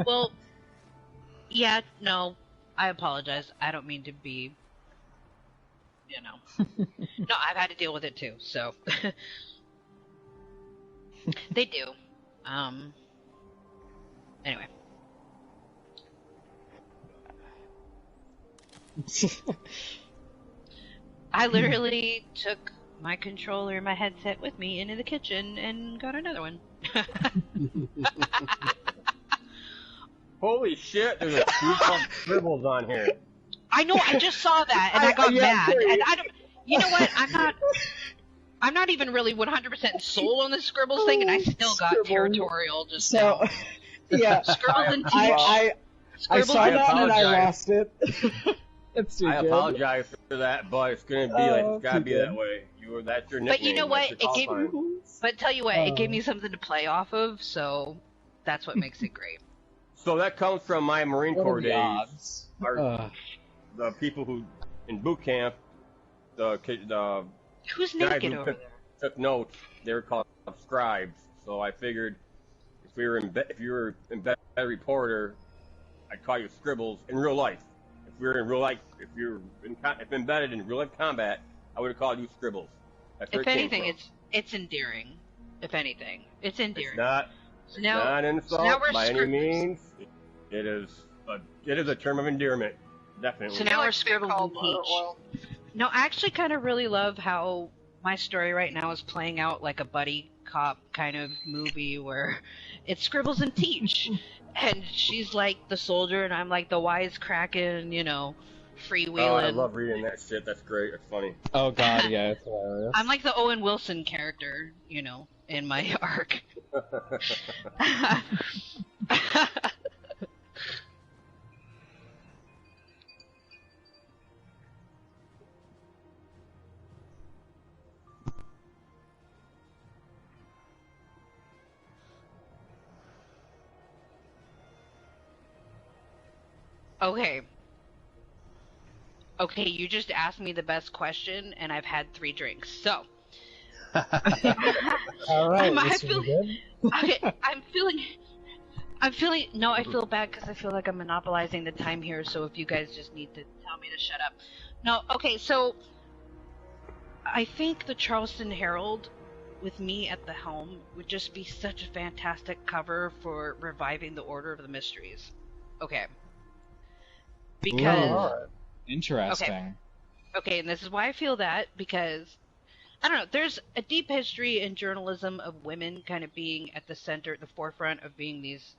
Well, yeah, no, I apologize. I don't mean to be, No, I've had to deal with it too, so. They do. Um, anyway. I literally took my controller and my headset with me into the kitchen and got another one. Holy shit, there's a few scribbles on here. I know, I just saw that and I got mad. And I don't, you know what? I'm not even really 100% sold on the scribbles thing, and I still got territorial just now. Yeah. Scribbles and teach. I saw that and I lost it. It's too I good. apologize for that, but it's gonna be it's gotta be that way. That's your nickname. But you know what? But tell you what, it gave me Oh. something to play off of, so that's what makes it great. So that comes from my Marine Corps What are the days. odds? The people who in boot camp, the Who's guys naked who over there? took notes, they were called scribes. So I figured if you were a reporter, I'd call you scribbles in real life. If we were in real life, if embedded in real life combat, I would have called you scribbles. That's where If it came anything, from. it's endearing. If anything, it's endearing. It's not an insult now we're by any means. It is a term of endearment, definitely. So now we're scribbles and teach. No, I actually kind of really love how my story right now is playing out like a buddy cop kind of movie where it's scribbles and teach. And she's like the soldier and I'm like the wisecracking, freewheeling. Oh, I love reading that shit. That's great. That's funny. Oh god, yeah, it's hilarious. I'm like the Owen Wilson character, in my arc. Okay, you just asked me the best question, and I've had 3 drinks, so. Alright, I feel bad because I feel like I'm monopolizing the time here, so if you guys just need to tell me to shut up. No, okay, so I think the Charleston Herald, with me at the helm, would just be such a fantastic cover for reviving the Order of the Mysteries. Okay. Because... Interesting. Okay, and this is why I feel that, because, I don't know, there's a deep history in journalism of women kind of being at the center, the forefront of being these,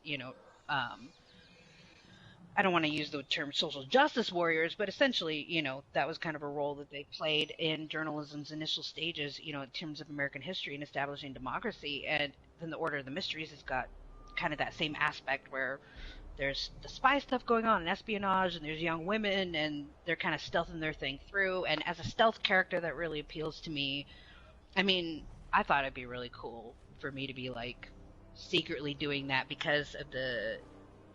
I don't want to use the term social justice warriors, but essentially, that was kind of a role that they played in journalism's initial stages, in terms of American history and establishing democracy. And then the Order of the Mysteries has got kind of that same aspect where there's the spy stuff going on and espionage, and there's young women, and they're kind of stealthing their thing through. And as a stealth character, that really appeals to me. I mean, I thought it'd be really cool for me to be, like, secretly doing that because of the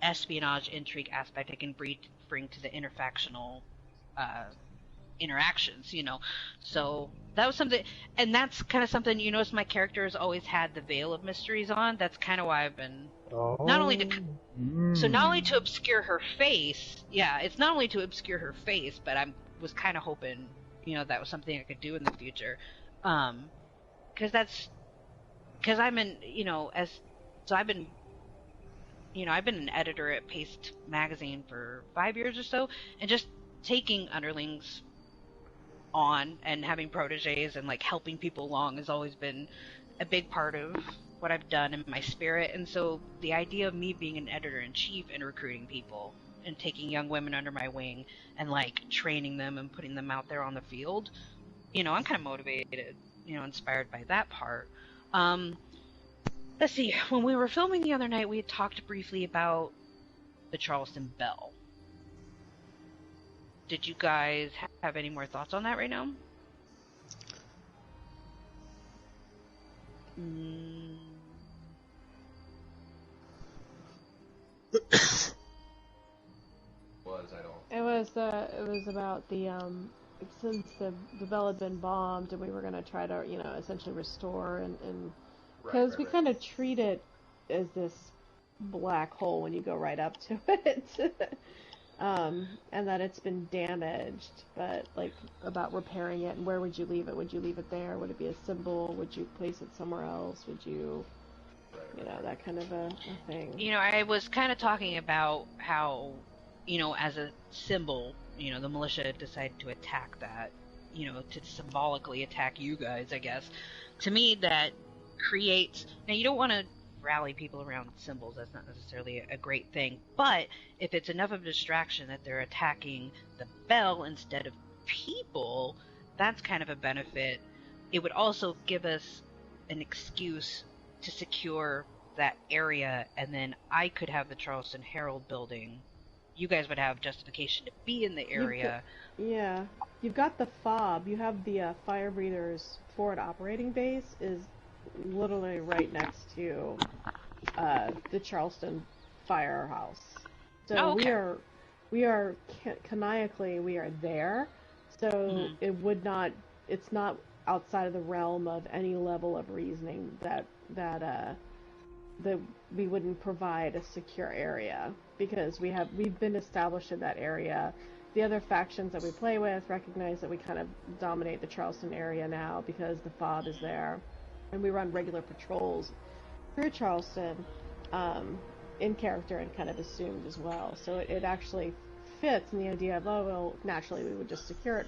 espionage intrigue aspect I can bring to the interfactional interactions, So that was something, and that's kind of something, you notice my character has always had the veil of mysteries on. That's kind of why I've been not only to obscure her face. Yeah, it's not only to obscure her face, but was kind of hoping, that was something I could do in the future. Because I'm in, I've been an editor at Paste Magazine for 5 years or so, and just taking underlings on and having proteges and, like, helping people along has always been a big part of what I've done in my spirit. And so the idea of me being an editor-in-chief and recruiting people and taking young women under my wing and, like, training them and putting them out there on the field, I'm kind of motivated, inspired by that part. Let's see, when we were filming the other night, we had talked briefly about the Charleston Bell. Did you guys have any more thoughts on that right now? It was about the since the Bell had been bombed and we were gonna try to essentially restore and because we kind of treat it as this black hole when you go right up to it. And that it's been damaged, but like about repairing it and where would you leave it? Would you leave it there? Would it be a symbol? Would you place it somewhere else? Would you, that kind of a thing. I was kind of talking about how, as a symbol, the militia decided to attack that, to symbolically attack you guys, I guess. To me, that creates... Now, you don't want to rally people around symbols. That's not necessarily a great thing. But if it's enough of a distraction that they're attacking the bell instead of people, that's kind of a benefit. It would also give us an excuse to secure that area, and then I could have the Charleston Herald building. You guys would have justification to be in the area. You've got the FOB. You have the Fire Breathers forward operating base is literally right next to the Charleston Firehouse. So we are canonically we are there. So it's not outside of the realm of any level of reasoning that we wouldn't provide a secure area, because we've been established in that area. The other factions that we play with recognize that we kind of dominate the Charleston area now because the FOB is there, and we run regular patrols through Charleston in character and kind of assumed as well. So it actually fits in the idea of, naturally we would just secure it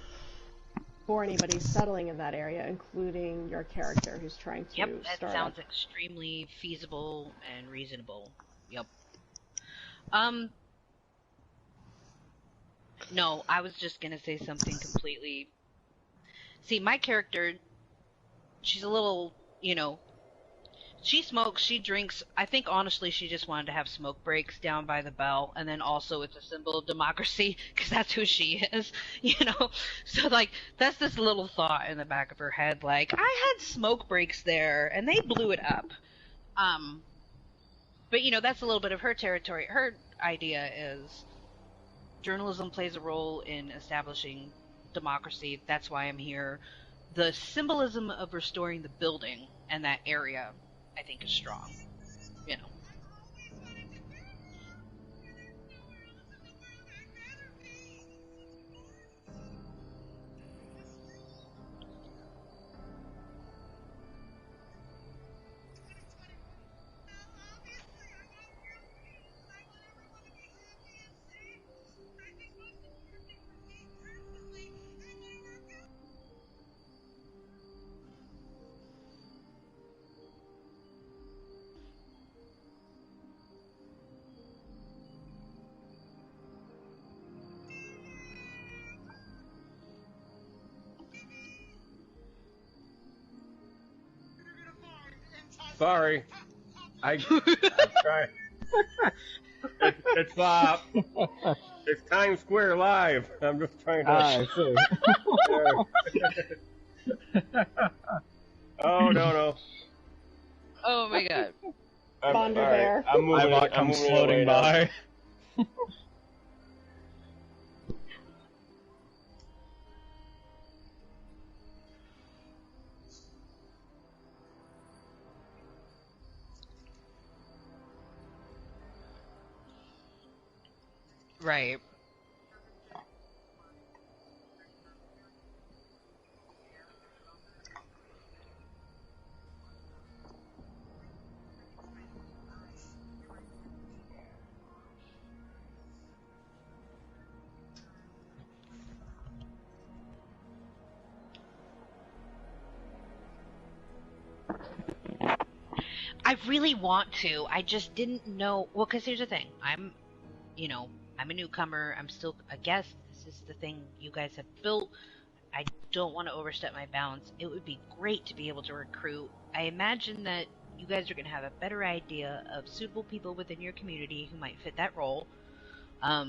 for anybody settling in that area, including your character who's trying to start up. That sounds extremely feasible and reasonable. Yep. No, I was just gonna say something completely... See, my character, she's a little, she smokes, she drinks. I think, honestly, she just wanted to have smoke breaks down by the bell, and then also it's a symbol of democracy, because that's who she is, So, that's this little thought in the back of her head, I had smoke breaks there, and they blew it up. But, that's a little bit of her territory. Her idea is journalism plays a role in establishing democracy. That's why I'm here. The symbolism of restoring the building and that area, I think, is strong. Sorry. I'm trying. It's Times Square Live. I'm just trying to... I see. Oh, no. Oh my god. Bonder Bear. I'm floating by. Right. I really want to. I just didn't know. Well, because here's the thing. I'm a newcomer. I'm still a guest. This is the thing you guys have built. I don't want to overstep my bounds. It would be great to be able to recruit. I imagine that you guys are going to have a better idea of suitable people within your community who might fit that role. I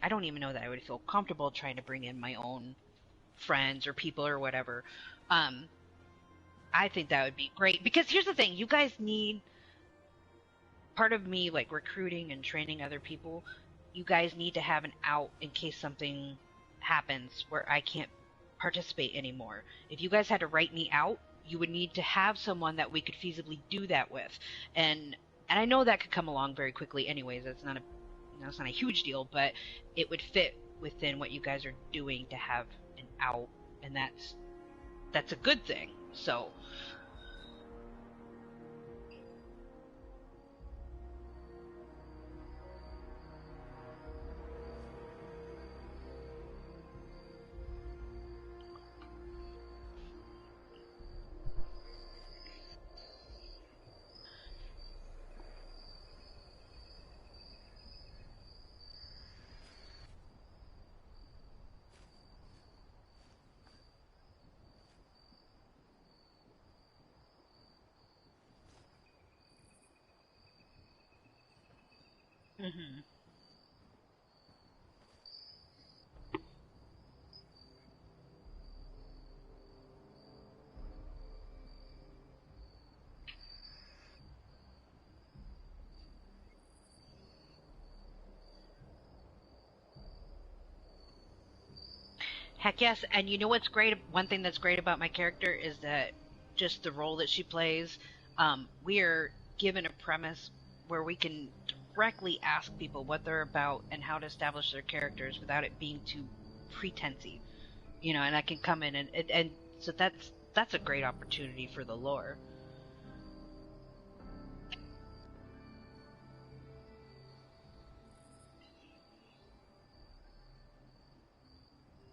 don't even know that I would feel comfortable trying to bring in my own friends or people or whatever. I think that would be great, because here's the thing, you guys need part of me, recruiting and training other people. You guys need to have an out in case something happens where I can't participate anymore. If you guys had to write me out, you would need to have someone that we could feasibly do that with. And And I know that could come along very quickly anyways. That's not a huge deal, but it would fit within what you guys are doing to have an out, and that's a good thing. So mhm. Heck yes, and you know what's great? One thing that's great about my character is that just the role that she plays, we are given a premise where we can directly ask people what they're about and how to establish their characters without it being too pretensy, and I can come in and so that's a great opportunity for the lore.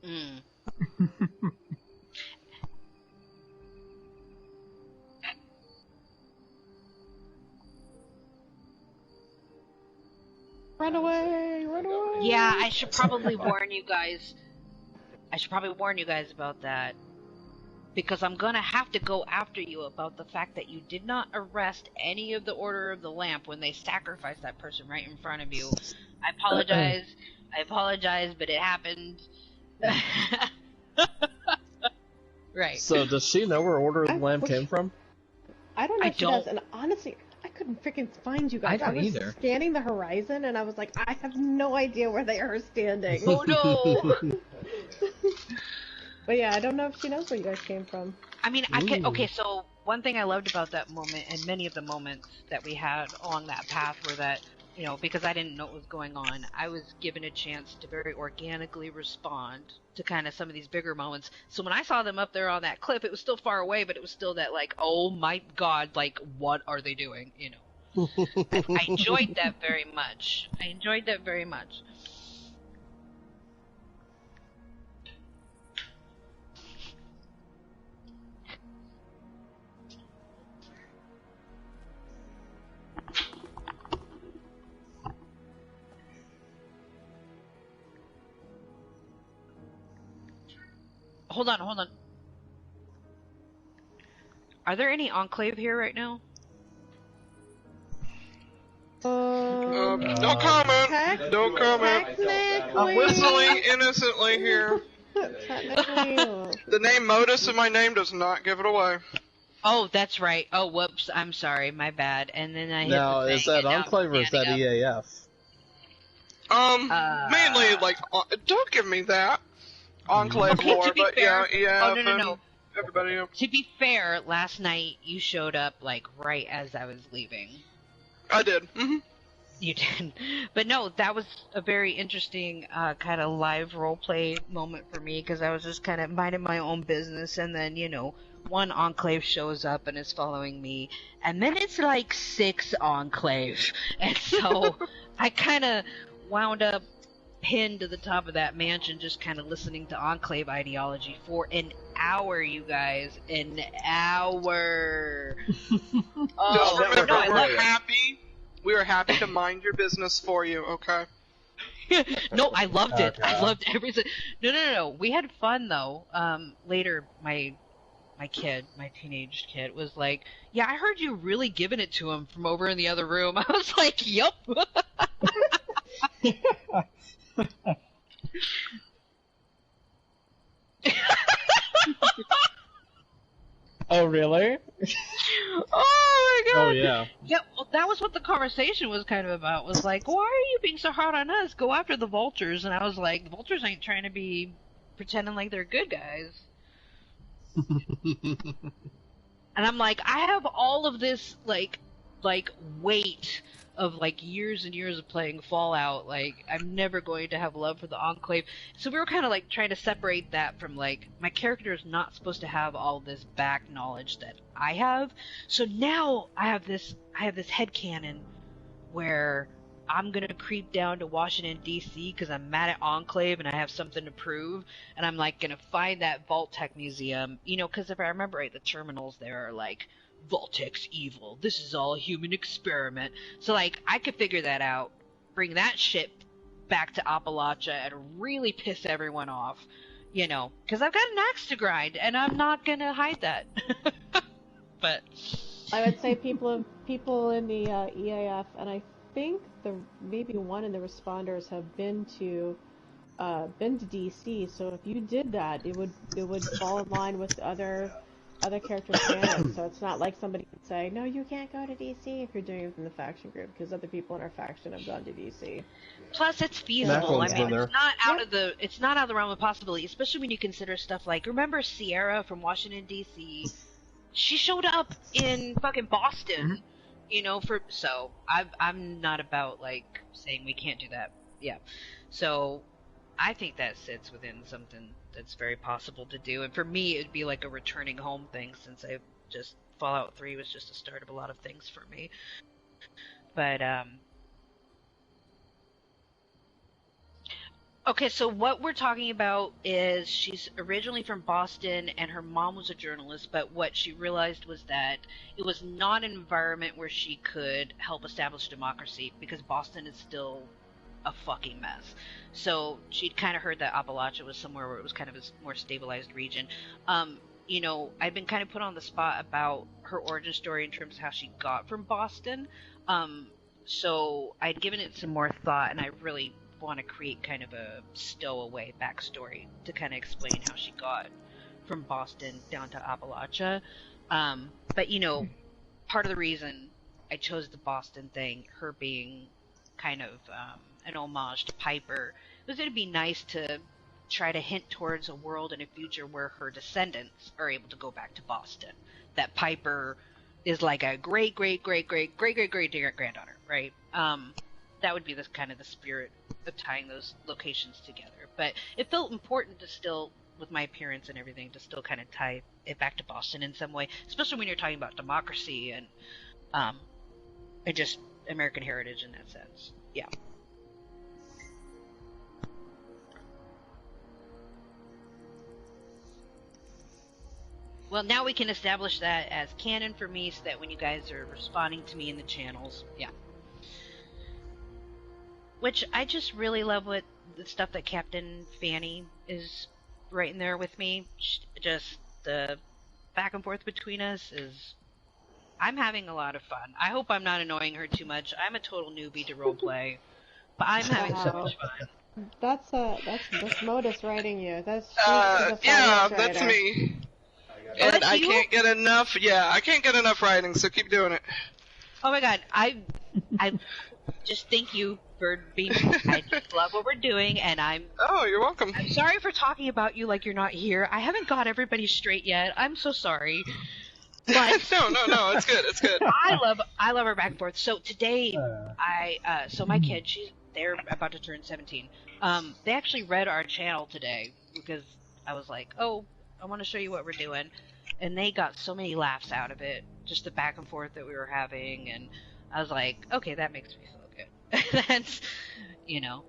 Mm. Run away! Run away! Yeah, I should probably warn you guys. About that. Because I'm gonna have to go after you about the fact that you did not arrest any of the Order of the Lamp when they sacrificed that person right in front of you. I apologize, but it happened. Right. So does she know where Order of the Lamb came from? I don't know if she does, and honestly, I couldn't freaking find you guys. I don't was either. Scanning the horizon, and I was like, I have no idea where they are standing. Oh no! But yeah, I don't know if she knows where you guys came from. I mean, okay, so one thing I loved about that moment, and many of the moments that we had along that path were that, because I didn't know what was going on, I was given a chance to very organically respond to kind of some of these bigger moments. So when I saw them up there on that cliff, it was still far away, but it was still that, like, oh my god, like, what are they doing, I enjoyed that very much. Hold on. Are there any Enclave here right now? No comment. No comment. I'm whistling innocently here. Technically, The name Modus in my name does not give it away. Oh, that's right. Oh, whoops. I'm sorry. My bad. And then I hit Now, the is thing, that and now Enclave or is that I'm standing up. EAF? Mainly, like, don't give me that. Enclave Okay, lore, to be but fair, yeah, no. Everybody else. To be fair, last night you showed up, like, right as I was leaving. I did. Mm-hmm. You did. But no, that was a very interesting kind of live roleplay moment for me, because I was just kind of minding my own business, and then, one Enclave shows up and is following me, and then it's like 6 Enclave. And so I kind of wound up pinned to the top of that mansion just kind of listening to Enclave ideology for an hour, you guys. An hour. Just remember, no, I love we're happy. We are happy to mind your business for you, okay? No, I loved it. Okay. I loved everything. No. We had fun though. Later, my teenage kid was like, "Yeah, I heard you really giving it to him from over in the other room." I was like, "Yup." Oh, really? Oh my god. Oh, yeah. Yeah, well, that was what the conversation was kind of about. Was like, why are you being so hard on us? Go after the vultures. And I was like, the vultures ain't trying to be pretending like they're good guys. And I'm like, I have all of this, like, like weight of like years and years of playing Fallout. Like, I'm never going to have love for the Enclave. So we were kind of like trying to separate that from like, my character is not supposed to have all this back knowledge that I have. So now I have this headcanon where I'm gonna creep down to Washington D.C. because I'm mad at Enclave and I have something to prove, and I'm like gonna find that Vault-Tec museum, you know, because if I remember right, the terminals there are like, Vault-Tec's evil, this is all a human experiment. So like, I could figure that out, bring that shit back to Appalachia and really piss everyone off, you know, because I've got an axe to grind and I'm not gonna hide that. But I would say people in the EAF, and I think maybe one of the responders have been to DC. So if you did that, it would fall in line with other characters' canon. So it's not like somebody could say, no, you can't go to DC if you're doing it from the faction group, because other people in our faction have gone to DC. Plus, it's feasible. I mean, it's not out of the realm of possibility, especially when you consider stuff like, remember Sierra from Washington D.C. She showed up in fucking Boston, you know. So I'm not about like saying we can't do that. Yeah. So I think that sits within something that's very possible to do. And for me, it'd be like a returning home thing, since Fallout 3 was just the start of a lot of things for me. But, okay, so what we're talking about is she's originally from Boston and her mom was a journalist, but what she realized was that it was not an environment where she could help establish democracy, because Boston is still a fucking mess. So she'd kind of heard that Appalachia was somewhere where it was kind of a more stabilized region. You know, I've been kind of put on the spot about her origin story in terms of how she got from Boston. So I'd given it some more thought, and I really want to create kind of a stowaway backstory to kind of explain how she got from Boston down to Appalachia. But, you know, part of the reason I chose the Boston thing, her being kind of an homage to Piper, was it'd be nice to try to hint towards a world in a future where her descendants are able to go back to Boston. That Piper is like a great granddaughter, right? That would be this kind of the spirit of tying those locations together. But it felt important to still, with my appearance and everything, to still kind of tie it back to Boston in some way, especially when you're talking about democracy and just American heritage in that sense. Yeah. Well, now we can establish that as canon for me, so that when you guys are responding to me in the channels, yeah. Which I just really love what the stuff that Captain Fanny is writing there with me. Just the back and forth between us is... I'm having a lot of fun. I hope I'm not annoying her too much. I'm a total newbie to roleplay, but I'm having so much fun. That's Modus writing you. That's me. And I can't get enough. Yeah, I can't get enough writing, so keep doing it. Oh my god, I just thank you for being. I just love what we're doing, and Oh, you're welcome. I'm sorry for talking about you like you're not here. I haven't got everybody straight yet. I'm so sorry. But no, it's good. It's good. I love our back and forth. So today, so my kids, they're about to turn 17. They actually read our channel today because I was like, oh, I want to show you what we're doing, and they got so many laughs out of it, just the back and forth that we were having, and I was like, okay, that makes me feel good. That's, you know.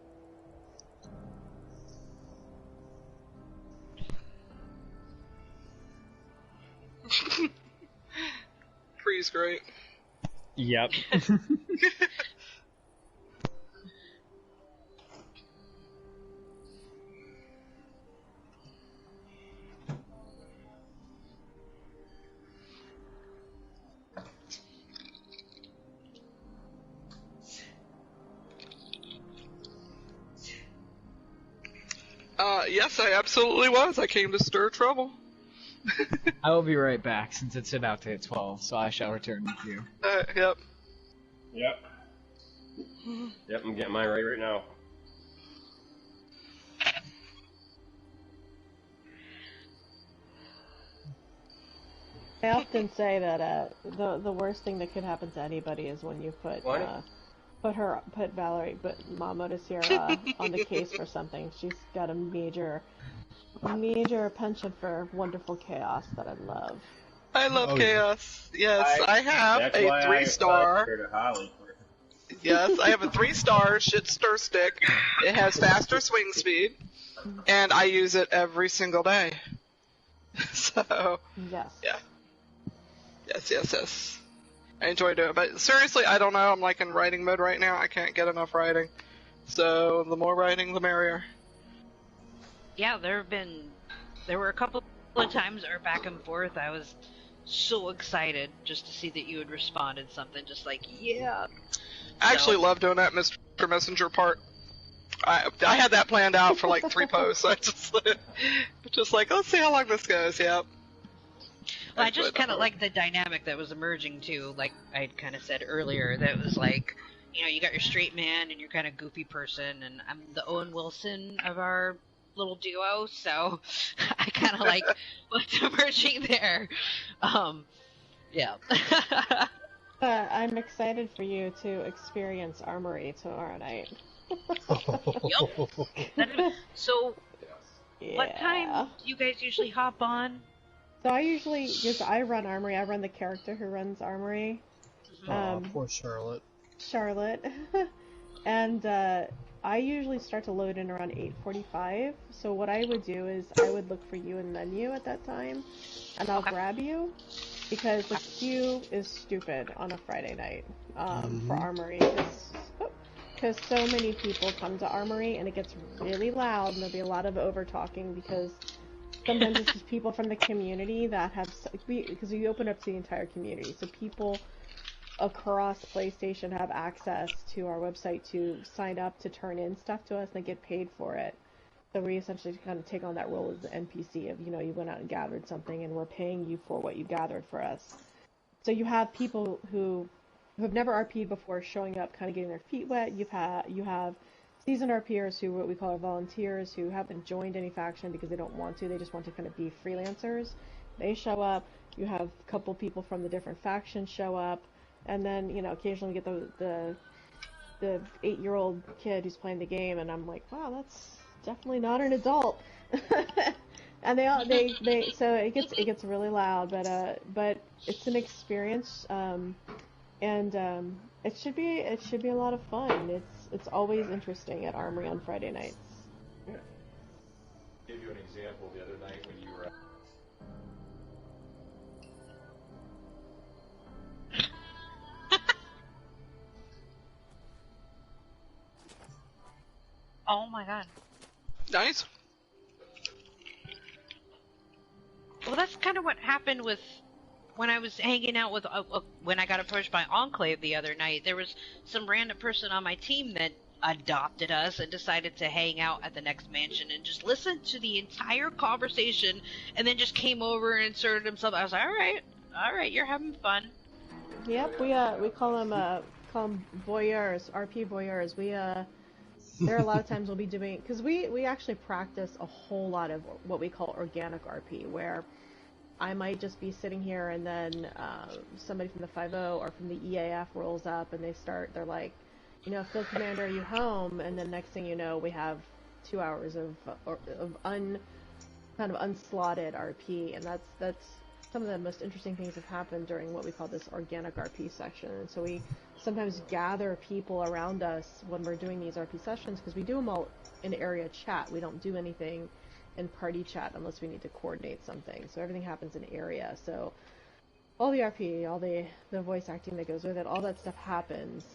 Free's great. Yep. Yes, I absolutely was. I came to stir trouble. I will be right back since it's about to hit 12, so I shall return with you. Yep. Yep, I'm getting mine right now. I often say that the worst thing that could happen to anybody is when you put Valerie, Mama to Sierra on the case for something. She's got a major penchant for wonderful chaos that I love. I love chaos. Yes, I have a 3-star. Yes, I have a 3-star shit stir stick. It has faster swing speed, and I use it every single day. So. Yes. Yeah. Yes. I enjoy doing it, but seriously, I don't know. I'm like in writing mode right now. I can't get enough writing. So the more writing, the merrier. Yeah, there were a couple of times our back and forth. I was so excited just to see that you had responded something, just like, yeah. I actually love doing that Mr. Messenger part. I had that planned out for like 3 posts. I just like, let's see how long this goes. Yep. Well, I just kind of like the dynamic that was emerging too, like I had kind of said earlier, that was like, you know, you got your straight man and your kind of goofy person, and I'm the Owen Wilson of our little duo, so I kind of like what's emerging there. Yeah. I'm excited for you to experience Armory tomorrow night. Yep. So, what time do you guys usually hop on? So because I run Armory, I run the character who runs Armory. Poor Charlotte. And I usually start to load in around 8:45. So what I would do is I would look for you in menu at that time, and I'll grab you, because the queue is stupid on a Friday night for Armory, because so many people come to Armory and it gets really loud, and there'll be a lot of over talking because sometimes it's just people from the community that have, because we open up to the entire community, so people across PlayStation have access to our website to sign up to turn in stuff to us, and they get paid for it. So we essentially kind of take on that role as the NPC of, you know, you went out and gathered something and we're paying you for what you gathered for us. So you have people who have never RP'd before showing up, kind of getting their feet wet. You have seasoned RPers who, what we call our volunteers, who haven't joined any faction because they don't want to, they just want to kind of be freelancers. They show up. You have a couple people from the different factions show up. And then, you know, occasionally we get the 8-year-old kid who's playing the game, and I'm like, wow, that's definitely not an adult. And they so it gets really loud, but it's an experience, and it should be a lot of fun. It's always interesting at Armory on Friday nights. Yeah. Give you an example the other night when you were. Oh my god. Nice. Well, that's kind of what happened with when I was hanging out with when I got approached by Enclave the other night. There was some random person on my team that adopted us and decided to hang out at the next mansion and just listen to the entire conversation, and then just came over and inserted himself. I was like, all right, you're having fun. Yep, we call them voyeurs, RP voyeurs. There are a lot of times we'll be doing, because we actually practice a whole lot of what we call organic RP, where I might just be sitting here and then somebody from the 5.0 or from the EAF rolls up and they're like, you know, Field Commander, are you home? And then next thing you know, we have 2 hours of kind of unslotted RP, and that's some of the most interesting things have happened during what we call this organic RP section. And so we sometimes gather people around us when we're doing these RP sessions, because we do them all in area chat. We don't do anything in party chat unless we need to coordinate something. So everything happens in area. So all the RP, all the voice acting that goes with it, all that stuff happens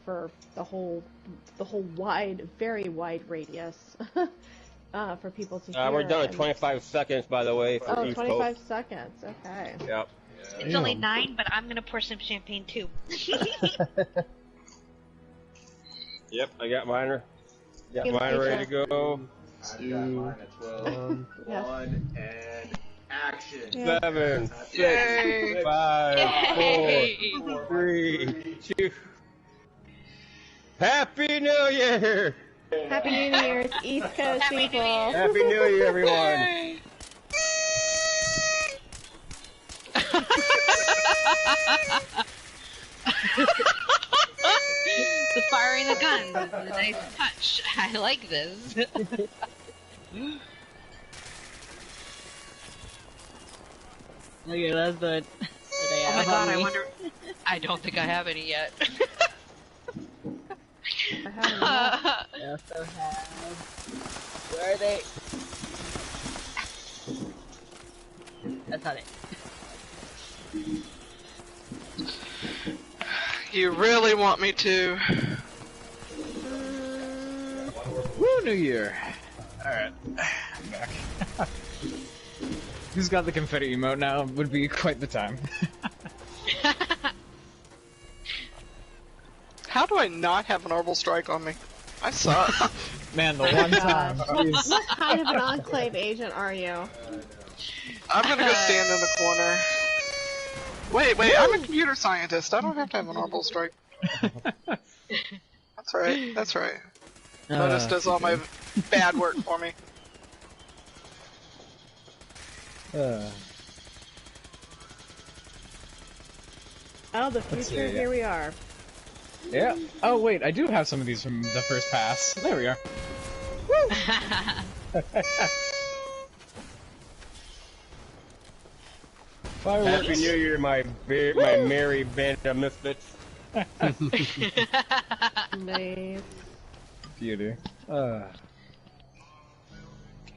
for the whole very wide radius for people to hear. We're done at 25 seconds, by the way. For 25 seconds. Okay. Yep. It's only 9, but I'm gonna pour some champagne too. Yep, I got mine. Mine ready to go. I've got mine at 12. Yes. 1 and action. Yeah. 7, Yay. 6, 5, Yay. 4, 3, 2. Happy New Year! Happy New Year's, East Coast Happy New people. Year. Happy New Year, everyone! The firing the guns is a nice touch. I like this. Okay, that's the Oh my god, I wonder. I don't think I have any yet. I have I also have. Where are they? That's not it. You really want me to? Woo, New Year! Alright, I'm back. Who's got the confetti emote now? Would be quite the time. How do I not have an orbital strike on me? I suck. Man, the one time. Jeez. What kind of an Enclave agent are you? I'm gonna go stand in the corner. Wait, I'm a computer scientist. I don't have to have an orbital strike. That's right, that's right. Modus does all my bad work for me. Oh, the future, here we are. Yeah. Oh wait, I do have some of these from the first pass. There we are. Woo! Happy New Year, my merry band of misfits. Nice. Beauty.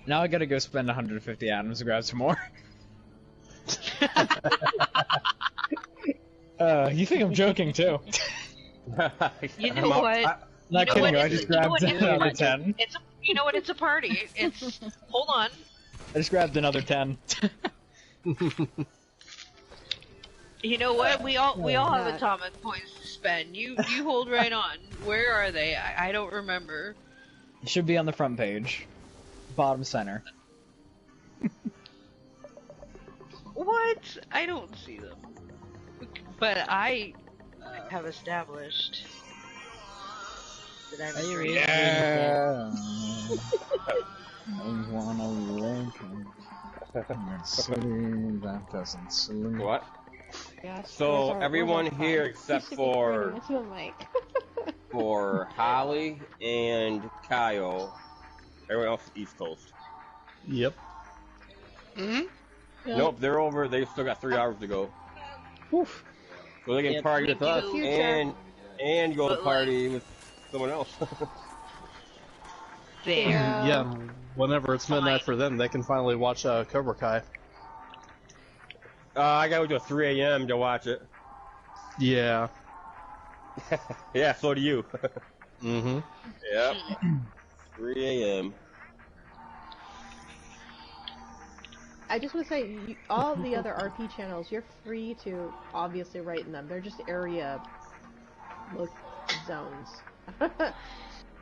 Now I gotta go spend 150 atoms to grab some more. You think I'm joking too? You know what? Not you know kidding you, what? I just grabbed another 10. It's you know what? It's a party. It's hold on. I just grabbed another 10. You know what? We all have atomic points to spend. You hold right on. Where are they? I don't remember. It should be on the front page, bottom center. What? I don't see them. But I have established that I'm a great. Yeah. I wanna look and see that doesn't salute. What? Gosh, So everyone here except for Into a mic. for Holly and Kyle, everyone else is East Coast. Yep. Mm-hmm. Nope, they're over. They still got 3 hours to go. Oof. So they can party with us Future. and go party with someone else. There. Yeah, whenever it's midnight for them, they can finally watch Cobra Kai. I gotta go to 3 a.m. to watch it. Yeah. Yeah, so do you. Mm-hmm. Yep. 3 a.m. I just want to say, all the other RP channels, you're free to obviously write in them. They're just area zones.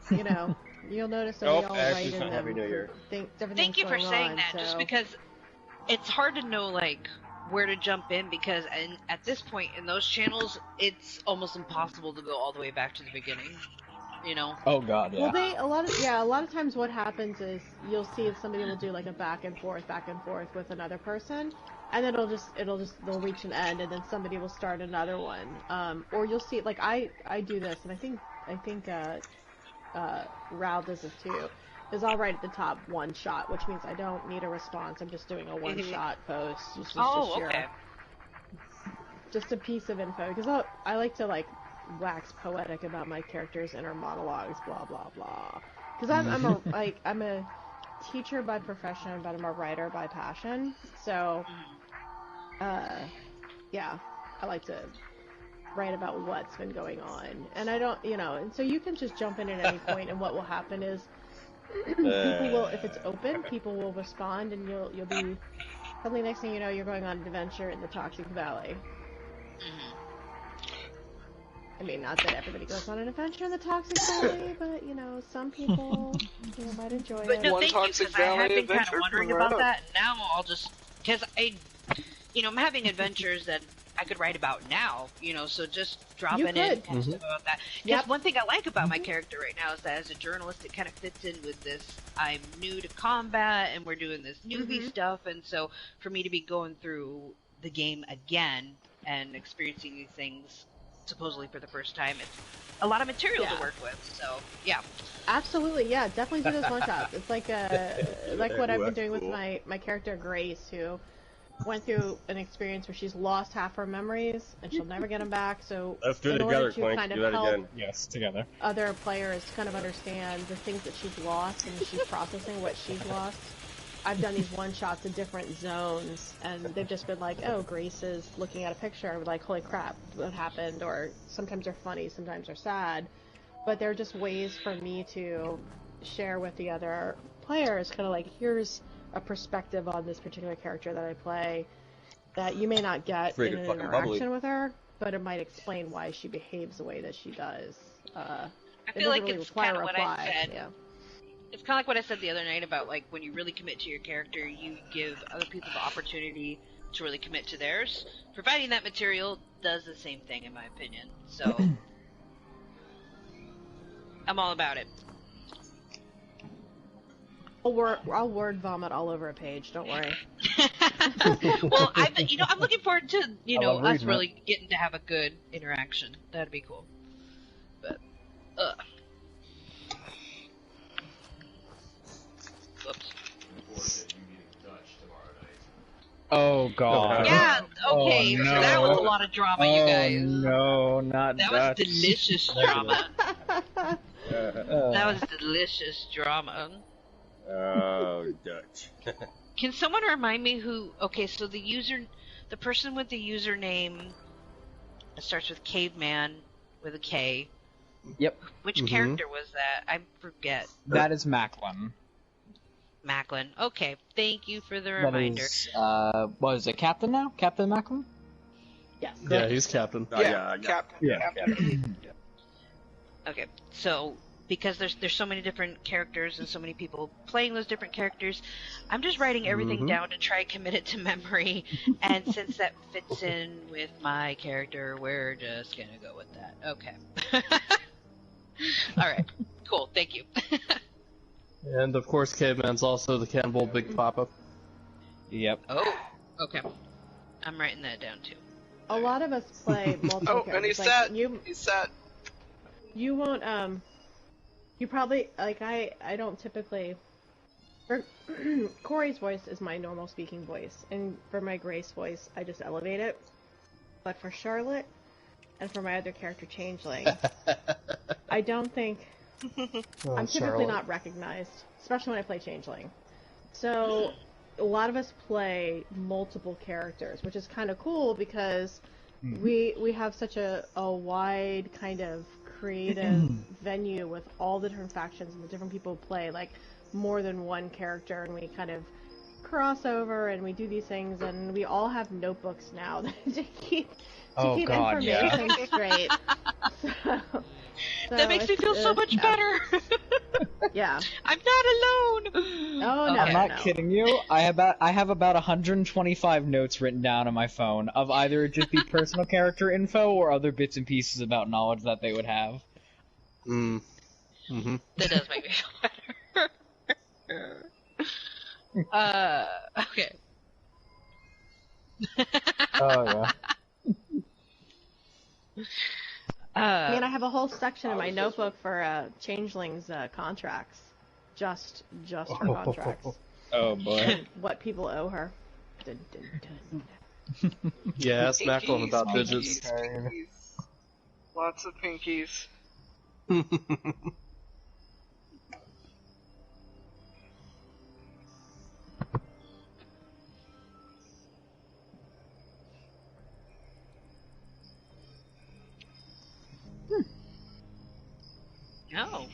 You know, you'll notice that we all write in them. Happy New Year. Thank you for saying that. Just because it's hard to know like where to jump in because at this point in those channels, it's almost impossible to go all the way back to the beginning. You know. Oh God, yeah. Well, a lot of times what happens is you'll see if somebody will do like a back and forth with another person, and then they'll reach an end, and then somebody will start another one. Or you'll see like I do this, and I think Ral does this too. Is I'll write at the top one shot, which means I don't need a response. I'm just doing a one shot post. Just okay. Just a piece of info because I like to like wax poetic about my character's inner monologues, blah blah blah. Because I'm a teacher by profession, but I'm a writer by passion. So, yeah, I like to write about what's been going on, and I don't, and so you can just jump in at any point, and what will happen is people will, if it's open, people will respond, and you'll be probably next thing you know, you're going on an adventure in the Toxic Valley. I mean, not that everybody goes on an adventure in the Toxic Valley, but, some people, might enjoy it. But no, One thank Toxic you, because I have Valley been kind of adventure wondering coming about right that. Now I'll just, because I'm having adventures that I could write about now, so just dropping in kind of stuff about that. Because one thing I like about my character right now is that as a journalist, it kind of fits in with this, I'm new to combat, and we're doing this newbie stuff, and so for me to be going through the game again and experiencing these things supposedly for the first time, it's a lot of material to work with. So yeah, absolutely, yeah, definitely do those one shots. It's like what I've been doing with my character Grace, who went through an experience where she's lost half her memories and she'll never get them back. So let's do it together, Clank. Kind of do that again. Yes, together. Other players kind of understand the things that she's lost and she's processing what she's lost. I've done these one shots in different zones, and they've just been like, "Oh, Grace is looking at a picture," and like, "Holy crap, what happened?" Or sometimes they're funny, sometimes they're sad, but they're just ways for me to share with the other players, kind of like, here's a perspective on this particular character that I play that you may not get in an interaction with her, but it might explain why she behaves the way that she does. I feel like really it's kind of what I said. Yeah. It's kind of like what I said the other night about, like, when you really commit to your character, you give other people the opportunity to really commit to theirs. Providing that material does the same thing, in my opinion. So, I'm all about it. I'll word vomit all over a page. Don't worry. Well, I'm looking forward to us really getting to have a good interaction. That'd be cool. But, Whoops. Oh god. Yeah. Okay. Oh, no. So that was a lot of drama, you guys. No, not that. Dutch. Was delicious drama. That was delicious drama. Oh, Dutch. Can someone remind me who? Okay, so the person with the username that starts with Caveman with a K. Yep. Which character was that? I forget. That is Macklin. Macklin. Okay, thank you for the reminder. What is it, Captain now? Captain Macklin? Yes. Yeah, he's Captain. Captain. Yeah. Okay, so because there's so many different characters and so many people playing those different characters, I'm just writing everything down to try and commit it to memory. And since that fits in with my character, we're just gonna go with that. Okay. All right. Cool. Thank you. And of course, Caveman's also the Cannibal Big Papa. Yep. Oh. Okay. I'm writing that down too. A lot of us play multiple characters. And he's like, set. He's set. You won't, you probably, like, I don't typically, for Corey's voice is my normal speaking voice, and for my Grace voice, I just elevate it. But for Charlotte, and for my other character, Changeling, I don't think, I'm typically not recognized, especially when I play Changeling. So, a lot of us play multiple characters, which is kind of cool because we have such a wide kind of creative venue with all the different factions and the different people play, like more than one character, and we kind of cross over and we do these things, and we all have notebooks now to keep information straight. So that makes me feel so much better. Yeah. I'm not alone. Oh no, I'm not kidding you. I have about 125 notes written down on my phone of either just the personal character info or other bits and pieces about knowledge that they would have. That does make me feel better. Okay. Oh yeah. I mean, I have a whole section in my notebook for Changeling's contracts, just for contracts. Oh boy. What people owe her. Dun, dun, dun. Yeah, ask Macklin about digits. Pinkies. Lots of pinkies. No.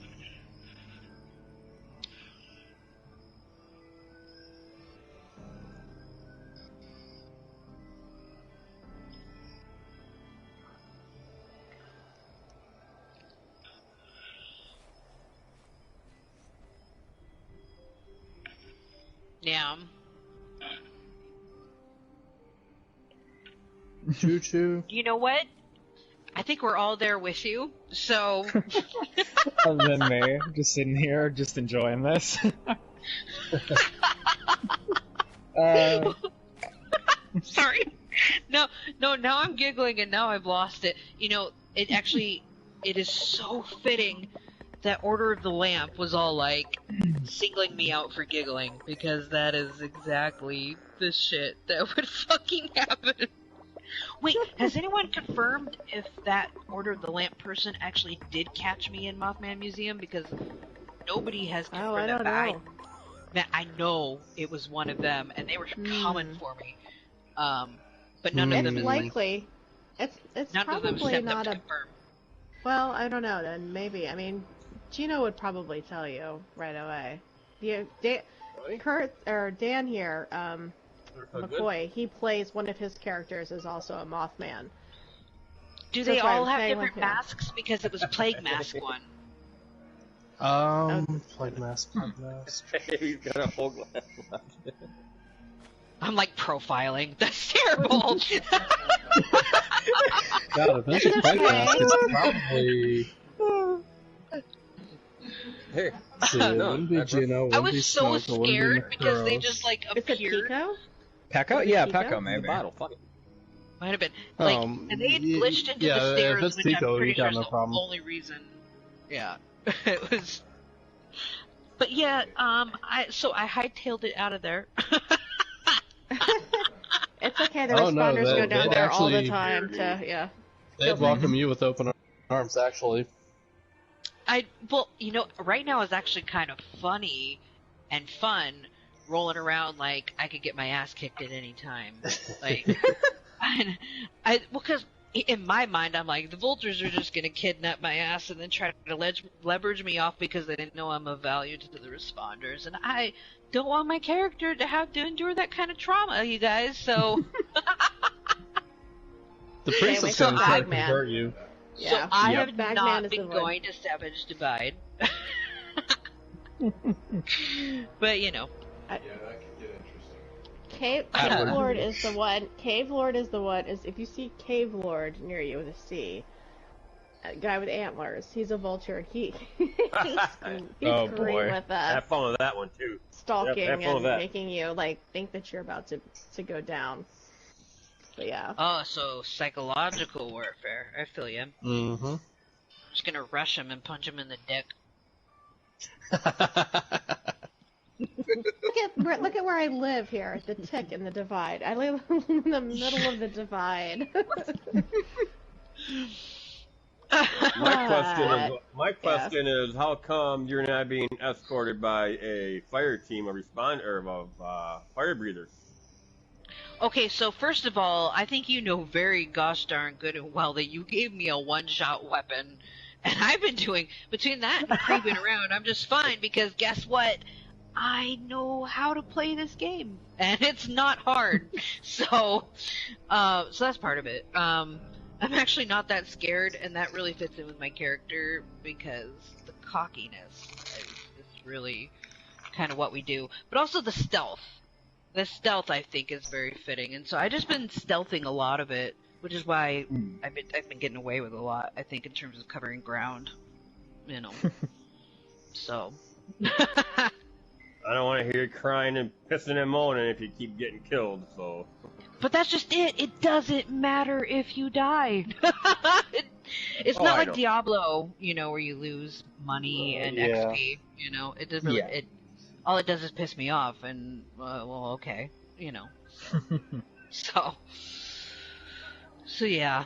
Yeah. Choo choo. You know what? I think we're all there with you, so... Other than me, just sitting here, just enjoying this. Sorry. No, now I'm giggling and now I've lost it. You know, it is so fitting that Order of the Lamp was all like singling me out for giggling, because that is exactly the shit that would fucking happen. Wait, has anyone confirmed if that Order of the Lamp person actually did catch me in Mothman Museum? Because nobody has confirmed that. I know it was one of them, and they were coming for me. But none of them is likely. It's none probably of them said not them a. to confirm. Well, I don't know. Then maybe. I mean, Gino would probably tell you right away. Kurt or Dan here, McCoy. He plays one of his characters is also a Mothman. Do they all have different masks? Because it was Plague Mask one. Plague Mask. He's got a whole glass left. I'm like profiling. That's terrible. God, if this is Plague Mask, it's probably. Hey, I was so scared because they just like appeared. Pecco? Yeah, Pecco maybe. Might have been. Like, and they had glitched into the stairs, if it's which Pico, I'm pretty you sure got is no the problem. only reason. Yeah, it was. But yeah, I hightailed it out of there. It's okay. The responders go down there all the time to They'd welcome you with open arms, actually. Well, you know, right now is actually kind of funny and fun, rolling around like I could get my ass kicked at any time. Like, because in my mind, I'm like, the vultures are just gonna kidnap my ass and then try to leverage me off because they didn't know I'm of value to the responders, and I don't want my character to have to endure that kind of trauma, you guys. So the priest is gonna try to convert you. Yeah. So I have not been going to Savage Divide. But, you know. Yeah, that could get interesting. Cave Lord is the one. Cave Lord is the one. If you see Cave Lord near you with a C, a guy with antlers, he's a vulture. He's oh boy. With us. Have fun with that one too. Stalking and making you like think that you're about to go down. But yeah. Oh, so psychological warfare. I feel you. Mm-hmm. Just gonna rush him and punch him in the dick. Look at where I live here, the tick in the divide. I live in the middle of the divide. My question is, how come you're not being escorted by a fire team, of fire breathers? Okay, so first of all, I think you know very gosh darn good and well that you gave me a one-shot weapon, and I've been doing, between that and creeping around, I'm just fine, because guess what? I know how to play this game, and it's not hard. So that's part of it. I'm actually not that scared, and that really fits in with my character, because the cockiness is really kind of what we do. But also the stealth. The stealth, I think, is very fitting, and so I've just been stealthing a lot of it, which is why I've been getting away with a lot, I think, in terms of covering ground, you know. So. I don't want to hear you crying and pissing and moaning if you keep getting killed, so. But that's just it. It doesn't matter if you die. It's not like Diablo, you know, where you lose money and XP, you know. It doesn't really, all it does is piss me off, and, well, okay, you know. So yeah.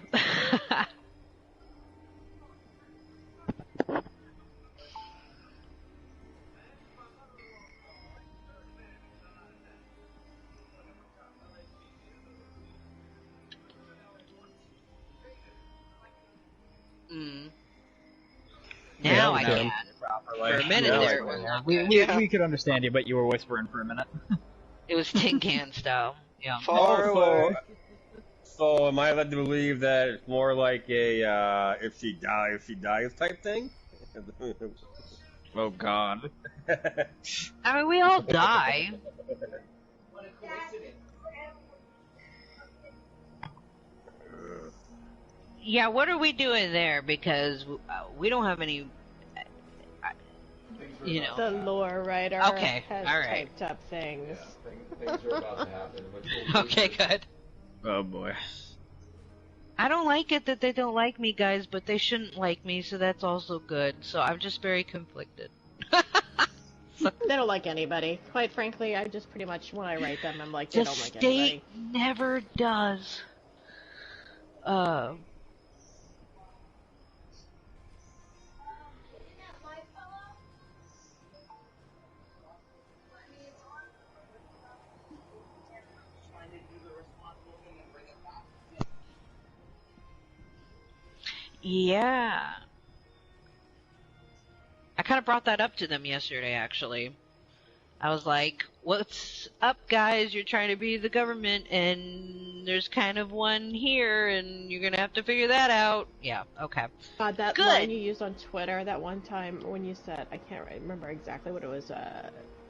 Now I can. For a minute there, it was not good. We could understand you, but you were whispering for a minute. It was tin can style. Yeah. So am I led to believe that it's more like a if she dies type thing? Oh God. I mean, we all die. Yeah, what are we doing there? Because we don't have any, you know. The lore writer has typed up things. Yeah, things are about to happen. Okay, good. Oh boy. I don't like it that they don't like me, guys, but they shouldn't like me, so that's also good. So I'm just very conflicted. They don't like anybody. Quite frankly, I just pretty much, when I write them, I'm like, they don't like anybody. The state never does. Yeah. I kind of brought that up to them yesterday, actually. I was like, what's up, guys? You're trying to be the government, and there's kind of one here, and you're going to have to figure that out. Yeah, okay. God, that Good. line you used on Twitter that one time when you said, I can't remember exactly what it was,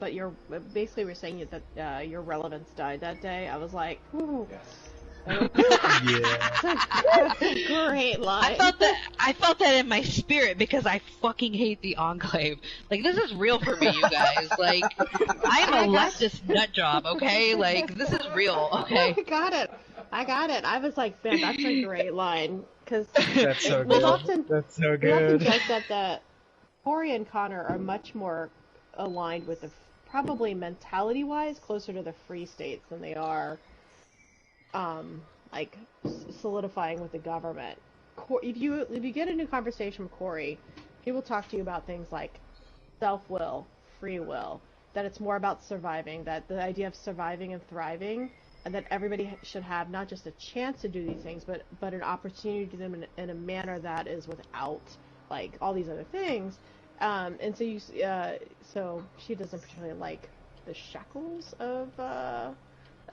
but you're basically were saying that your relevance died that day. I was like, ooh. Yes. Yeah. That's a great line. I felt that in my spirit because I fucking hate the Enclave. Like, this is real for me, you guys. Like, I am a leftist nut job, okay? Like, this is real, okay? I got it. I was like, man, that's a great line. Cause That's so good. That's so good. It often says that Corey and Connor are much more aligned with the, probably mentality-wise, closer to the free states than they are like solidifying with the government. If you get into a conversation with Corey, he will talk to you about things like self-will, free will, that it's more about surviving, that the idea of surviving and thriving, and that everybody should have not just a chance to do these things, but an opportunity to do them in a manner that is without like all these other things. And so she doesn't particularly like the shackles of the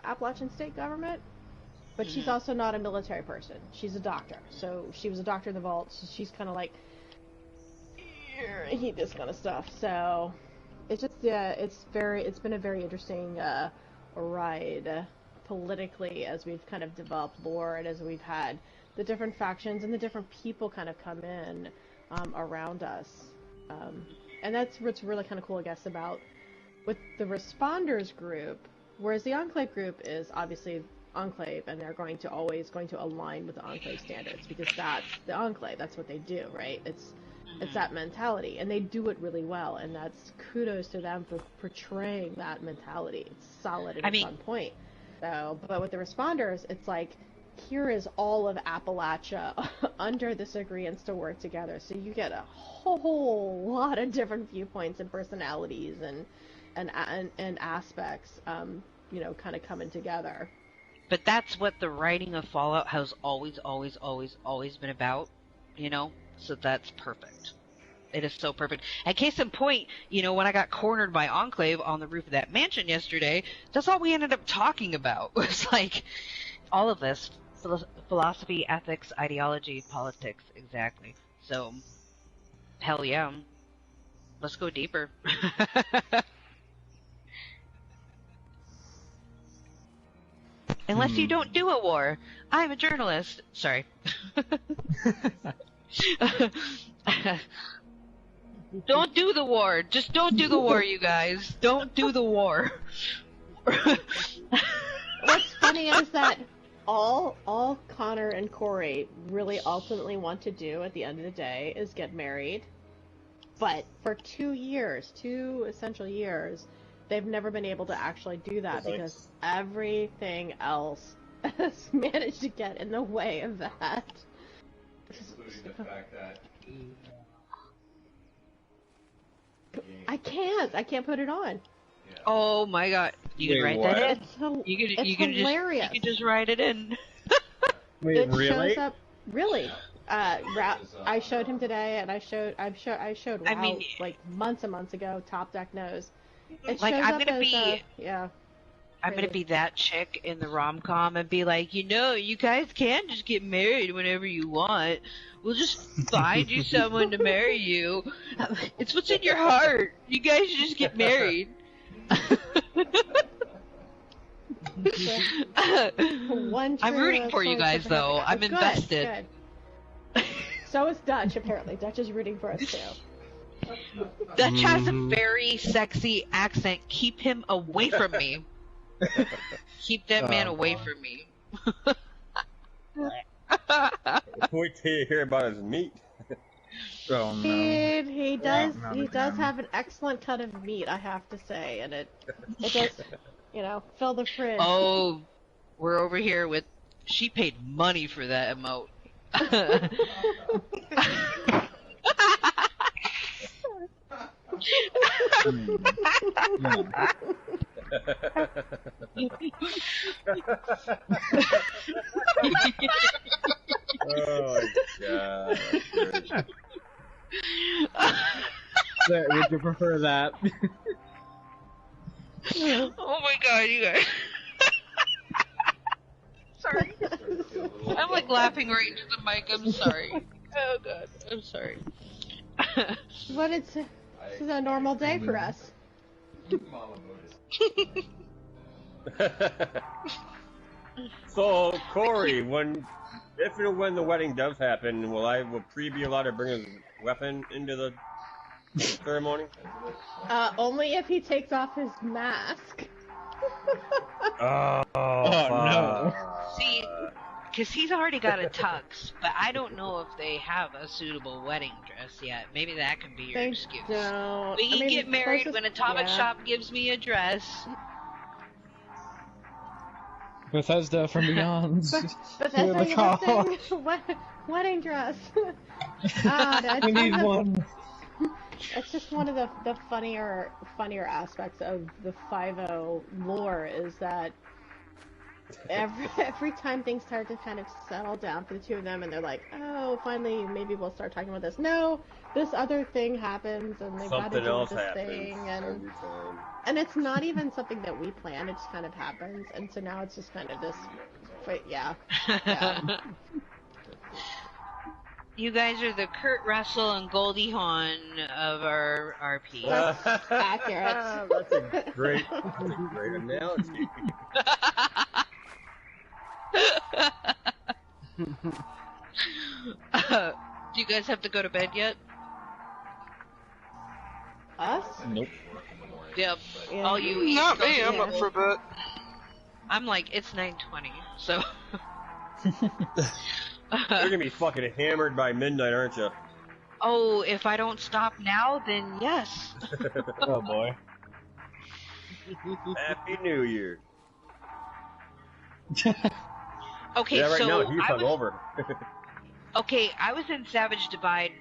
Appalachian state government. But she's also not a military person. She's a doctor. So she was a doctor in the vault. So she's kind of like, hate this kind of stuff. So it's just, it's been a very interesting ride politically as we've kind of developed lore and as we've had the different factions and the different people kind of come in around us. And that's what's really kind of cool, I guess, about with the Responders group, whereas the Enclave group is obviously Enclave, and they're always going to align with the Enclave standards because that's the Enclave. That's what they do, right? It's that mentality, and they do it really well, and that's kudos to them for portraying that mentality. It's solid and it's on point. So, but with the Responders, it's like here is all of Appalachia under this agreement to work together. So you get a whole lot of different viewpoints and personalities and aspects, you know, kind of coming together. But that's what the writing of Fallout has always been about, you know? So that's perfect. It is so perfect. And case in point, you know, when I got cornered by Enclave on the roof of that mansion yesterday, that's all we ended up talking about. It was like, all of this. Philosophy, ethics, ideology, politics, exactly. So, hell yeah. Let's go deeper. Unless you don't do a war. I'm a journalist. Sorry. Don't do the war. Just don't do the war, you guys. Don't do the war. What's funny is that all Connor and Corey really ultimately want to do at the end of the day is get married. But for 2 essential years, they've never been able to actually do that because everything else has managed to get in the way of that. Including the fact that I can't put it on. Yeah. Oh my god. You can write that in? It's hilarious. You can just write it in. Wait, it really? shows up, really. I showed him today, and I showed Ralph, like months and months ago. Top Deck knows. It like, shows I'm up gonna as, be, yeah. I'm gonna be that chick in the rom-com and be like, you know, you guys can just get married whenever you want. We'll just find you someone to marry you. It's what's in your heart. You guys should just get married. I'm rooting for you guys, though. I'm invested. Good. So is Dutch, apparently. Dutch is rooting for us, too. Dutch has a very sexy accent. Keep him away from me. Keep that man away from me. Wait till you hear about his meat. Oh no. He does have an excellent cut of meat, I have to say, and it does, fill the fridge. Oh, we're over here with. She paid money for that emote. Oh my god. Would you prefer that? Oh my god, you guys. Sorry. I'm like laughing right into the mic. I'm sorry. Oh god, I'm sorry. But this is a normal day for us. So, Corey, if and when the wedding does happen, will Pre be allowed to bring his weapon into the ceremony? Only if he takes off his mask. Oh no. See, because he's already got a tux, but I don't know if they have a suitable wedding dress yet. Maybe that can be your They excuse. don't. We can get married when Atomic yeah. Shop gives me a dress. Bethesda from Beyond. Bethesda, you listening? Wedding dress. We need one. It's just one of the funnier aspects of the 5.0 lore is that every time things start to kind of settle down for the two of them, and they're like, oh, finally, maybe we'll start talking about this. No, this other thing happens, and they've got to deal with this thing, and it's not even something that we plan. It just kind of happens, and so now it's just kind of this. But yeah. You guys are the Kurt Russell and Goldie Hawn of our RP. That's accurate. That's a great analogy. Do you guys have to go to bed yet? Us? Nope. Yep. Yeah. All you East Not me, Coast- I'm up for a bit. I'm like, it's 9:20, so. You're gonna be fucking hammered by midnight, aren't you? Oh, if I don't stop now, then yes. Oh boy. Happy New Year. Okay, Yeah, right so now he's I was, hungover. okay, I was in Savage Divide.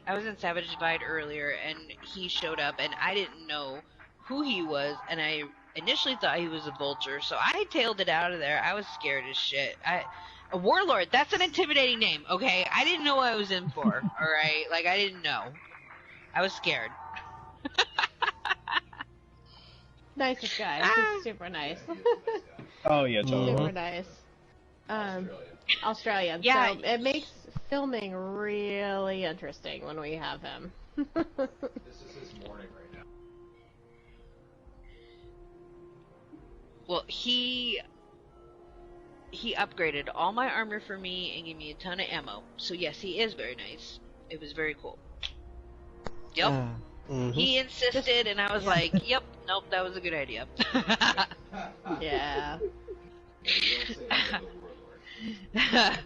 Earlier, and he showed up, and I didn't know who he was, and I initially thought he was a vulture, so I tailed it out of there. I was scared as shit. A warlord, that's an intimidating name, okay? I didn't know what I was in for, alright? Like, I didn't know. I was scared. Nicest guy. He's super nice. Oh yeah, totally. Super nice. Australian. Yeah. So it makes filming really interesting when we have him. This is his morning right now. Well, he upgraded all my armor for me and gave me a ton of ammo. So yes, he is very nice. It was very cool. Yep. He insisted, and I was like, yep, nope, that was a good idea. Yeah.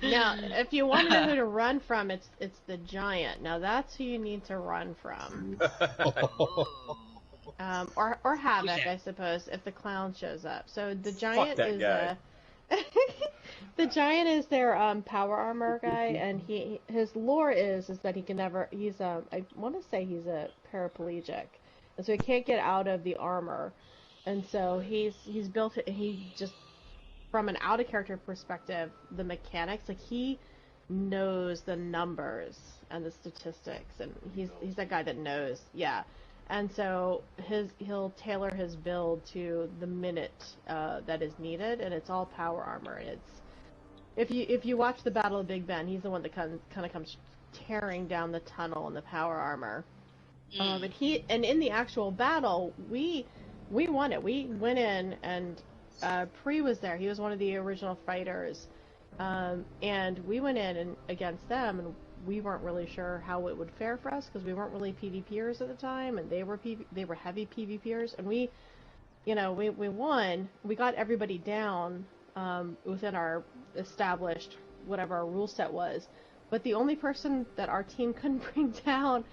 Now, if you want to know who to run from, it's the giant. Now that's who you need to run from. Or Havoc, I suppose, if the clown shows up. So the giant that is guy. the giant is their power armor guy, and his lore is that he can never. He's I want to say he's a paraplegic, and so he can't get out of the armor, and so he's built it. He just from an out of character perspective, the mechanics, like he knows the numbers and the statistics, and he's that guy that knows, yeah. And so he'll tailor his build to the minute that is needed, and it's all power armor. It's if you watch the Battle of Big Ben, he's the one that kind of comes tearing down the tunnel in the power armor. And in the actual battle, we won it. We went in and. Pre was there. He was one of the original fighters, and we went in against them, and we weren't really sure how it would fare for us because we weren't really PvPers at the time, and they were heavy PvPers, and we won. We got everybody down, within our established whatever our rule set was. But the only person that our team couldn't bring down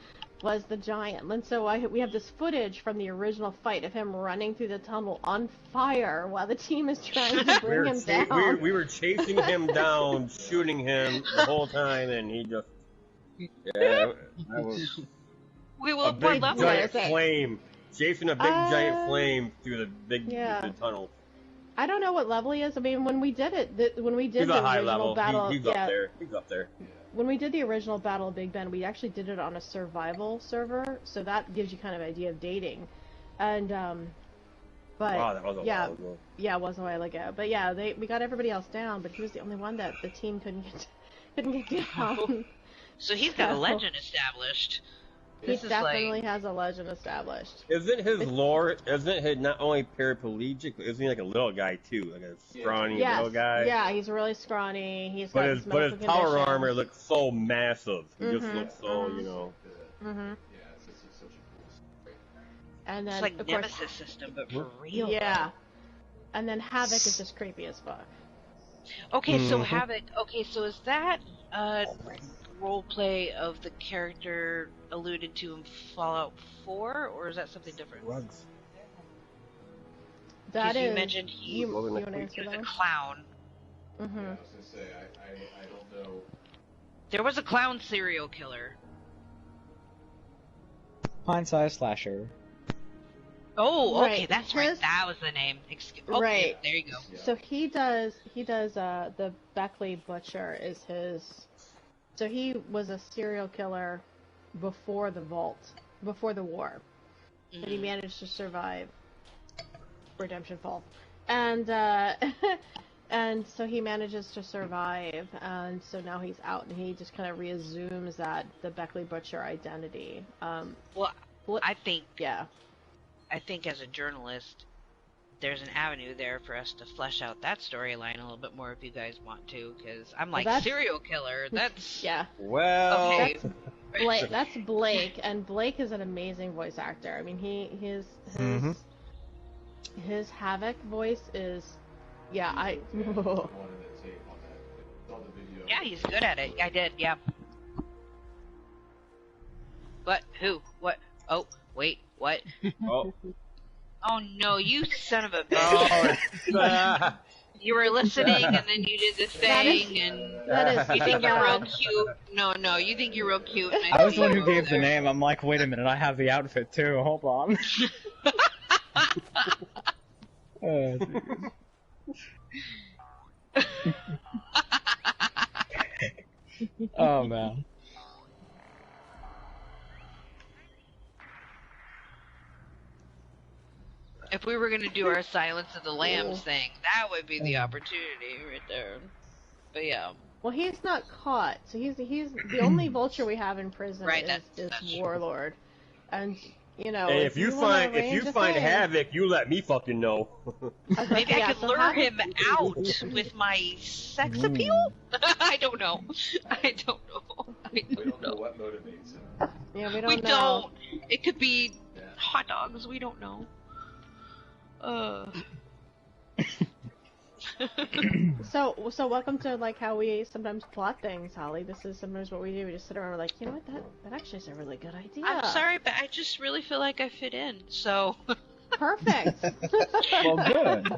was the giant. And so we have this footage from the original fight of him running through the tunnel on fire while the team is trying to bring him down. We were chasing him down, shooting him the whole time, and he just... Yeah, that was... What big level giant is it? flame. Chasing a big giant flame through the tunnel. I don't know what level he is. I mean, when we did it, when we did He's the a high original level. battle, He's up there. He's up there. When we did the original Battle of Big Ben, we actually did it on a survival server, so that gives you kind of an idea of dating. And but wow, that was a while ago. Yeah, it was a while ago. But yeah, we got everybody else down, but he was the only one that the team couldn't get down. So he's got a legend established. He definitely has a legend established. Isn't his lore? Isn't he not only paraplegic, but isn't he like a little guy too, like a scrawny little guy? Yeah, he's really scrawny. But his power armor looks so massive. He just looks so, you know. Mm-hmm. It's such a cool story. And then it's like of Nemesis course, system, but for real. Yeah. And then Havoc is just creepy as fuck. Okay, so Havoc. Okay, so is that roleplay of the character alluded to in Fallout 4, or is that something different? Rugs. That is. You mentioned he was a clown. Mm-hmm. Yeah, I was gonna say I don't know. There was a clown serial killer. Pine-sized slasher. Oh, okay, Right. that's right. That was the name. Okay, Right. There you go. So he does the Beckley Butcher is his. So he was a serial killer before the Vault, before the war, but he managed to survive Redemption Fall, and and so he manages to survive, and so now he's out, and he just kind of reassumes the Beckley Butcher identity. Well, I think yeah. I think as a journalist, there's an avenue there for us to flesh out that storyline a little bit more if you guys want to, because I'm like, serial killer, that's... Yeah. Well... Okay. That's Blake, and Blake is an amazing voice actor. I mean, his Havoc voice is... Yeah, Yeah, he's good at it. I did, yeah. What? Who? What? Oh, wait, what? Oh. Oh no, you son of a bitch. You were listening and then you did the thing and you think you're real cute. No, you think you're real cute. And I was the one who gave the name. I'm like, wait a minute, I have the outfit too. Hold on. Oh man. If we were going to do our Silence of the Lambs thing, that would be the opportunity right there. But yeah. Well, he's not caught, so he's the only vulture we have in prison is Warlord, and you know. Hey, if you find Havoc, you let me fucking know. Maybe I could lure him out with my sex appeal. I don't know. I don't know what motivates him. Yeah, we don't know. We don't. It could be hot dogs. We don't know. So welcome to like how we sometimes plot things, Holly. This is sometimes what we do. We just sit around and we're like, you know what, that actually is a really good idea. I'm sorry, but I just really feel like I fit in, so... Perfect! Well, good.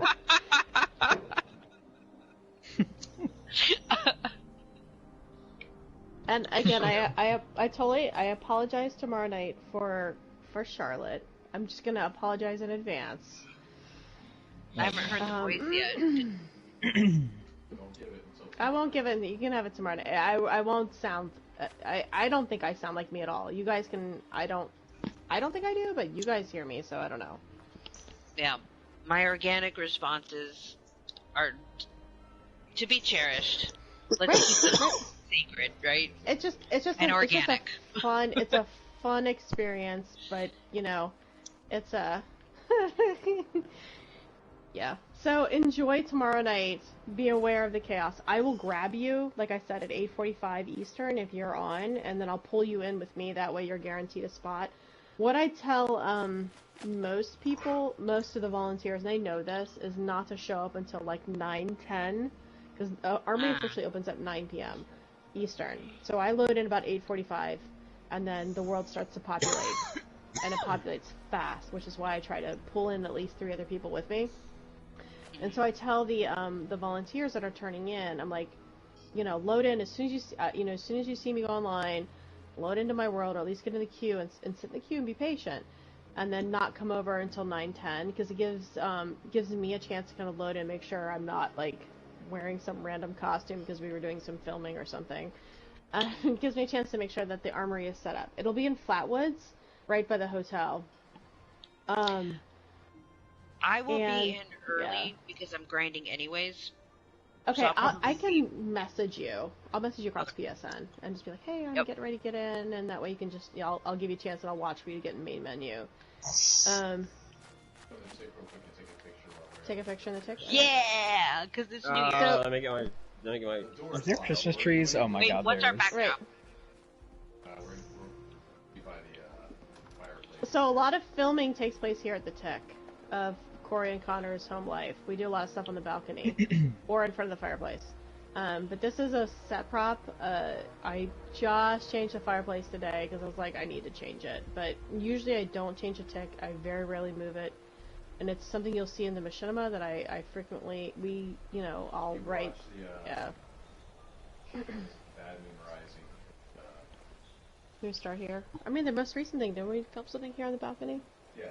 And again, I apologize tomorrow night for Charlotte. I'm just gonna apologize in advance. I haven't heard the voice yet. I won't give it. You can have it tomorrow night. I won't sound. I don't think I sound like me at all. You guys can. I don't think I do, but you guys hear me, so I don't know. Yeah, my organic responses are to be cherished. Let's keep them secret, right? It's just organic. It's a fun experience, but you know, it's a. Yeah. So enjoy tomorrow night. Be aware of the chaos. I will grab you, like I said, at 8:45 Eastern if you're on, and then I'll pull you in with me. That way you're guaranteed a spot. What I tell most people, most of the volunteers, and they know this, is not to show up until like 9:10, because Armory officially opens at 9 p.m. Eastern. So I load in about 8:45, and then the world starts to populate, and it populates fast, which is why I try to pull in at least 3 other people with me. And so I tell the volunteers that are turning in, I'm like, you know, load in as soon as as soon as you see me go online, load into my world, or at least get in the queue and sit in the queue and be patient, and then not come over until 9:10, because it gives me a chance to kind of load in, make sure I'm not like wearing some random costume because we were doing some filming or something. It gives me a chance to make sure that the armory is set up. It'll be in Flatwoods, right by the hotel. I will be in early because I'm grinding anyways. Okay, so I can message you. I'll message you across PSN and just be like, hey, I'm getting ready to get in, and that way you can just, I'll give you a chance and I'll watch for you to get in the main menu. Take a picture in the ticket? Yeah, because it's New Year's. Let me get my... Is there Christmas trees? Oh my god, what's there our is. backdrop? So a lot of filming takes place here at the Tick of Corey and Connor's home life. We do a lot of stuff on the balcony or in front of the fireplace. But this is a set prop. I just changed the fireplace today because I was like, I need to change it. But usually I don't change a Tick. I very rarely move it. And it's something you'll see in the machinima that I frequently, I'll write. Yeah. Bad Moon Rising. Can we start here? I mean, the most recent thing, didn't we film something here on the balcony? Yeah,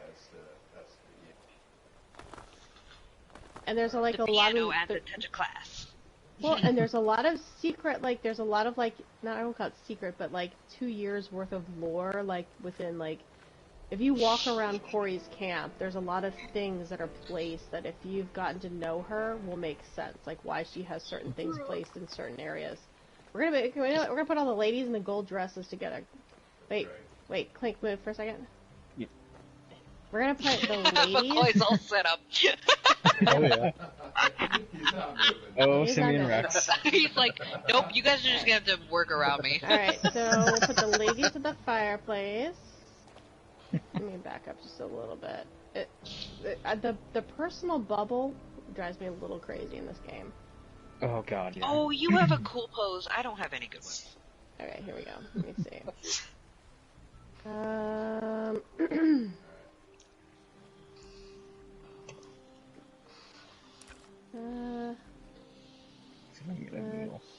And there's like the a lot piano of at the touch of class. Well, and there's a lot of secret, like, there's a lot of, like, not, I don't call it secret, but, like, 2 years worth of lore, like, within, like, if you walk around Corey's camp, there's a lot of things that are placed that if you've gotten to know her will make sense, like why she has certain things placed in certain areas. We're gonna put all the ladies in the gold dresses together. Wait, Clink, move for a second. Yeah. We're gonna put the ladies. McCoy's all set up. Oh yeah. Oh, Simeon Rex. He's like, nope, you guys are just gonna have to work around me. Alright, so we'll put the ladies at the fireplace. Let me back up just a little bit. The personal bubble drives me a little crazy in this game. Oh god, yeah. Oh, you have a cool pose. I don't have any good ones. Alright, here we go. Let me see. Let's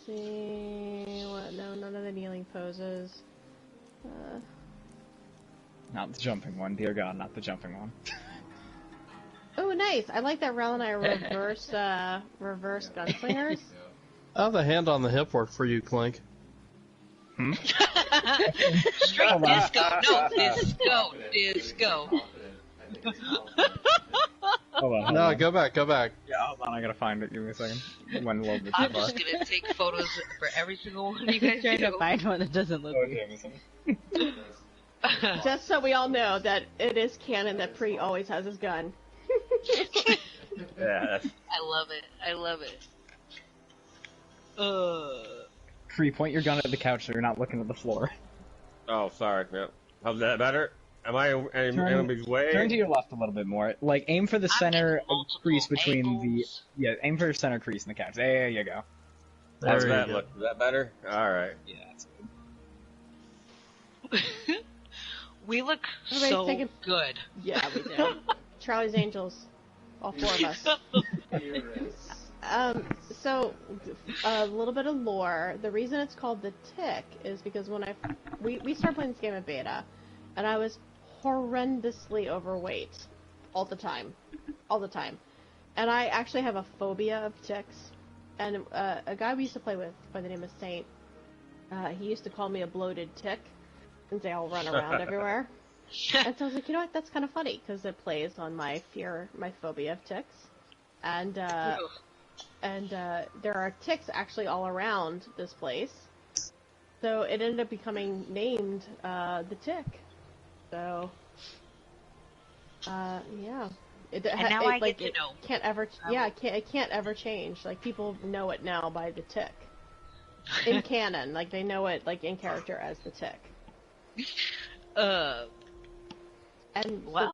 see. What? No, none of the kneeling poses. Not the jumping one, dear god, not the jumping one. Oh, nice! I like that Rel and I reverse gunslingers. I have the hand on the hip work for you, Clink. Straight disco! No, disco! Hold on. No, go back. Yeah, hold on, I gotta find it. Give me a second. One little bit I'm too far. just gonna take photos for every single one you guys Trying do. to find one that doesn't look good. Just so we all know that it is canon that Pre always has his gun. Yeah. I love it. Free, point your gun at the couch so you're not looking at the floor. Oh, sorry. Yep. How's that better? Am I in anybody's way? Turn to your left a little bit more. Like, aim for the center crease between angles. the... Yeah, aim for the center crease in the couch. There you go. How's There you that go. look? Is that better? Alright. Yeah, that's good. We look Everybody's so taking- good. Yeah, we do. Charlie's Angels. All 4 of us. So, a little bit of lore. The reason it's called the Tick is because when we started playing this game at beta, and I was horrendously overweight all the time. And I actually have a phobia of ticks. And a guy we used to play with by the name of Saint, he used to call me a bloated tick, since they all run around everywhere. And so I was like, you know what, that's kind of funny, because it plays on my phobia of ticks. And there are ticks actually all around this place. So it ended up becoming named the Tick. So, yeah. And now I get to know. Can't ever, yeah, it can't ever change. Like, people know it now by the Tick. In canon, like, they know it, like, in character as the Tick. And well,